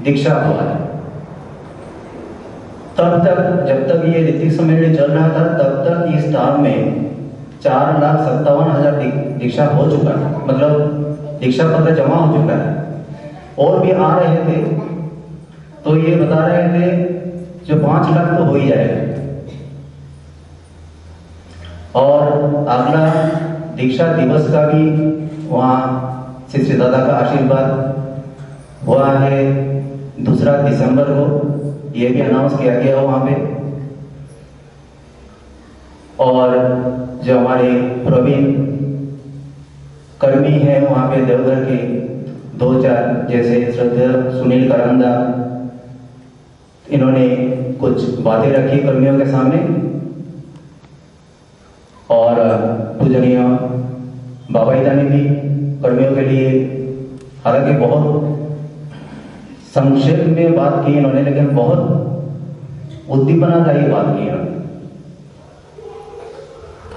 दीक्षा हुआ है। तब तक जब तक ये ऋतिक सम्मेलन चल रहा था तब तक इस टाइम में 4,57,000 दीक्षा हो चुका है, मतलब दीक्षा पत्र जमा हो चुका है। और भी आ रहे थे, तो ये बता रहे थे जो 5 लाख तो हो ही जाएगा। और अगला दीक्षा दिवस का भी वहाँ श्री दादा का आशीर्वाद हुआ है 2 दिसंबर को, ये भी अनाउंस किया गया वहाँ पे। और जो हमारे प्रवीण कर्मी हैं वहाँ पे देवघर के 2-4 जैसे श्रद्धा सुनील करंदा, इन्होंने कुछ बातें रखी कर्मियों के सामने। और पूजनीय बाबाईदा ने भी कर्मियों के लिए हालांकि बहुत संक्षेप में बात की इन्होंने, लेकिन बहुत उद्दीपनादायी बात की इन्होंने।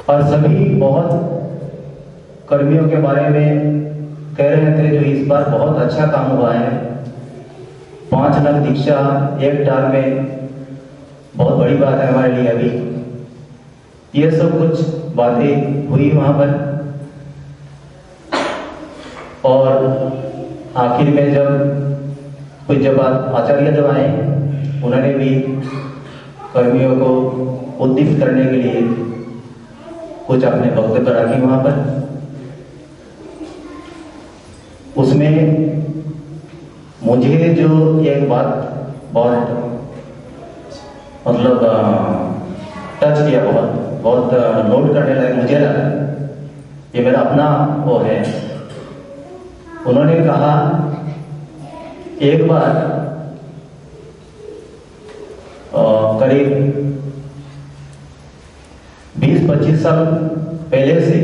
और सभी बहुत कर्मियों के बारे में कह रहे थे जो इस बार बहुत अच्छा काम हुआ है। 5 लाख दीक्षा एक टार में बहुत बड़ी बात है हमारे लिए। अभी ये सब कुछ बातें हुई वहां पर। और आखिर में जब आचार्य जब आए, उन्होंने भी कर्मियों को उद्दीपित करने के लिए कुछ अपने वक्तव्य रखी वहां पर। उसमें मुझे जो एक बात बहुत मतलब टच किया, बहुत नोट करने लायक मुझे लगा, ये मेरा अपना वो है। उन्होंने कहा एक बार करीब 20-25 साल पहले से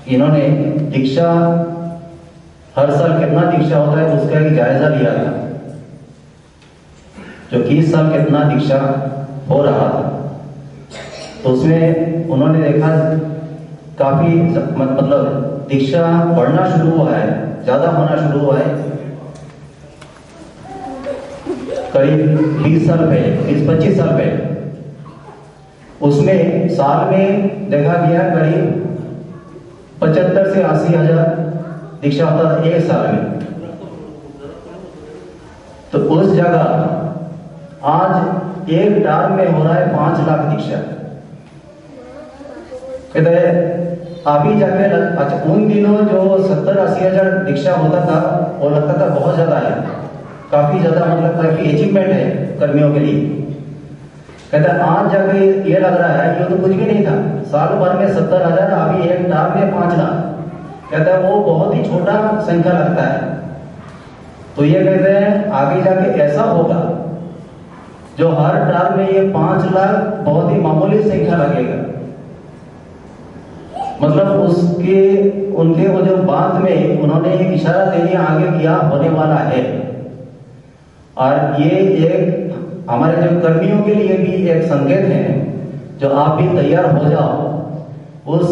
इन्होंने दीक्षा हर साल कितना दीक्षा होता है उसका एक जायजा लिया था, जो 20 साल कितना दीक्षा हो रहा था। तो उसमें उन्होंने देखा काफी मतलब दीक्षा बढ़ना शुरू हुआ है, ज्यादा होना शुरू हुआ है करीब 20 साल पहले, 20-25 साल पहले। उसमें साल में देखा गया करीब 75 से 80 हजार दीक्षा होता था एक साल में। तो उस जगह आज एक टार में हो रहा है 5 लाख दीक्षा। कहते हैं अभी जाके अच्छा, उन दिनों जो 70-80 हजार दीक्षा होता था वो लगता था बहुत ज्यादा है, काफी ज्यादा, मतलब काफी अचीवमेंट है कर्मियों के लिए। कहता है आज जाके ये लग रहा है ये तो कुछ भी नहीं था, साल भर में 70 हजार, अभी एक टार में 5 लाख। कहता है वो बहुत ही छोटा संख्या लगता है। तो ये कहते हैं आगे जाके ऐसा होगा जो हर टार में ये 5 लाख बहुत ही मामूली संख्या लगेगा। मतलब उनके वो जो बात में उन्होंने एक इशारा दे दिया आगे किया होने वाला है। और ये एक हमारे जो कर्मियों के लिए भी एक संकेत है, जो आप भी तैयार हो जाओ उस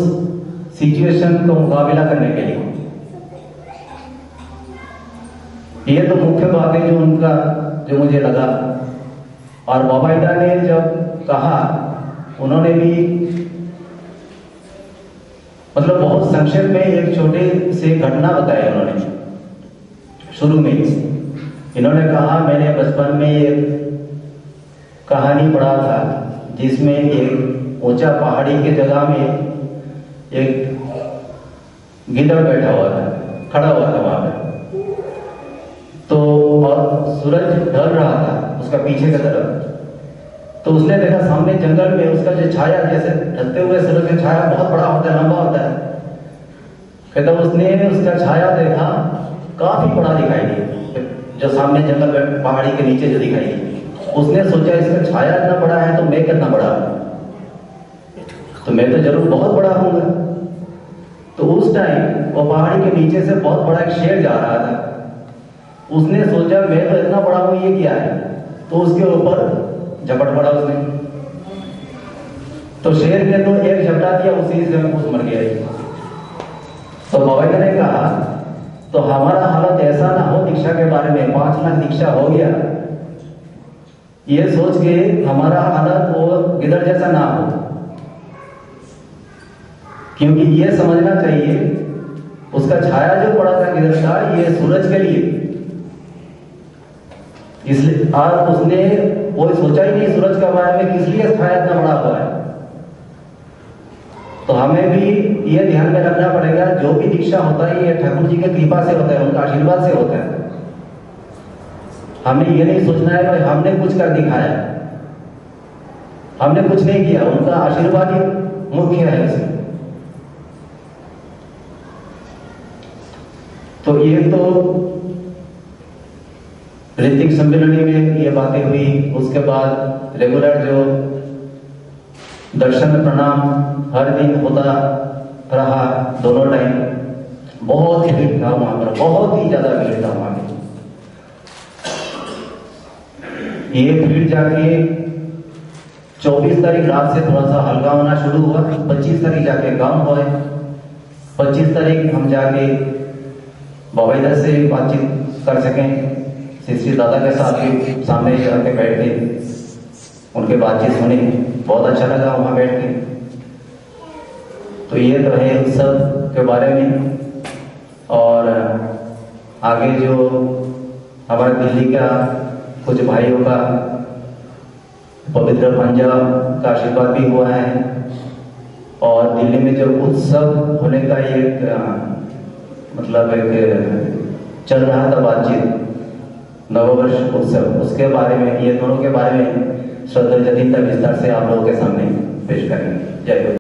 सिचुएशन को मुकाबला करने के लिए। ये तो मुख्य बात है जो उनका, जो मुझे लगा। और बाबाईदा ने जब कहा, उन्होंने भी मतलब बहुत संक्षेप में एक छोटे से घटना बताया उन्होंने शुरू में। इन्होंने कहा मैंने बचपन में एक कहानी पढ़ा था जिसमें एक ऊंचा पहाड़ी के जगह में एक गिद्दड़ बैठा हुआ था, खड़ा हुआ था वहां पे। तो और सूरज ढल रहा था उसका पीछे की तरफ। तो उसने देखा सामने जंगल में उसका जो छाया, जैसे ढलते हुए सूरज का छाया बहुत बड़ा होता है, लंबा होता है। कहता उसने उसका छाया देखा, काफी बड़ा दिखाई दिया, जो सामने जंगल में पहाड़ी के नीचे जो दिखाई दी। उसने सोचा इसका छाया इतना बड़ा है तो मैं कितना बड़ा हूं, तो मैं तो जरूर बहुत बड़ा हूंगा। तो उस टाइम वो पहाड़ी के नीचे से बहुत बड़ा एक शेर जा रहा था। उसने सोचा मैं तो इतना बड़ा हूं, ये क्या है, तो उसके ऊपर झपट पड़ा उसने। तो शेर ने तो एक झपटा दिया, उसी से उस मर गया। तो बाबाईदा ने कहा तो हमारा हालत ऐसा ना हो दीक्षा के बारे में 5 लाख दीक्षा हो गया ये सोच के हमारा हालत वो गिदड़ जैसा ना हो, क्योंकि ये समझना चाहिए उसका छाया जो पड़ा था गिदड़ का ये सूरज के लिए, इसलिए और उसने वो सोचा ही नहीं सूरज के बारे में किस लिए छाया इतना बड़ा हुआ है। तो हमें भी ये ध्यान में रखना पड़ेगा जो भी दीक्षा होता है ये ठाकुर जी के कृपा से होता है, उनका आशीर्वाद से होता है। हमें ये नहीं सोचना है भाई हमने कुछ कर दिखाया, हमने कुछ नहीं किया, उनका आशीर्वाद ही मुख्य है इसमें। तो ये तो ऋतिक सम्मेलनी में ये बातें हुई। उसके बाद रेगुलर जो दर्शन प्रणाम हर दिन होता रहा दोनों टाइम। बहुत ही भीड़ था वहां पर, बहुत ही ज्यादा भीड़ था वहां पर। ये भीड़ जाके 24 तारीख रात से थोड़ा सा हल्का होना शुरू हुआ, 25 तारीख जाके कम हुआ। 25 तारीख हम जाके बाबा इधर से बातचीत कर सकें, श्री दादा के साथ भी सामने जाके बैठ के उनके बातचीत सुनी, बहुत अच्छा लगा वहां बैठ के। तो ये तो है उत्सव के बारे में। और आगे जो हमारे दिल्ली का कुछ भाइयों का पवित्र पंजाब का आशीर्वाद भी हुआ है, और दिल्ली में जो उत्सव होने का एक मतलब एक चल रहा था बातचीत नववर्ष उत्सव, उसके बारे में ये दोनों के बारे में श्रद्धा जतीन विस्तार से आप लोगों के सामने पेश करेंगे। जय गुरु।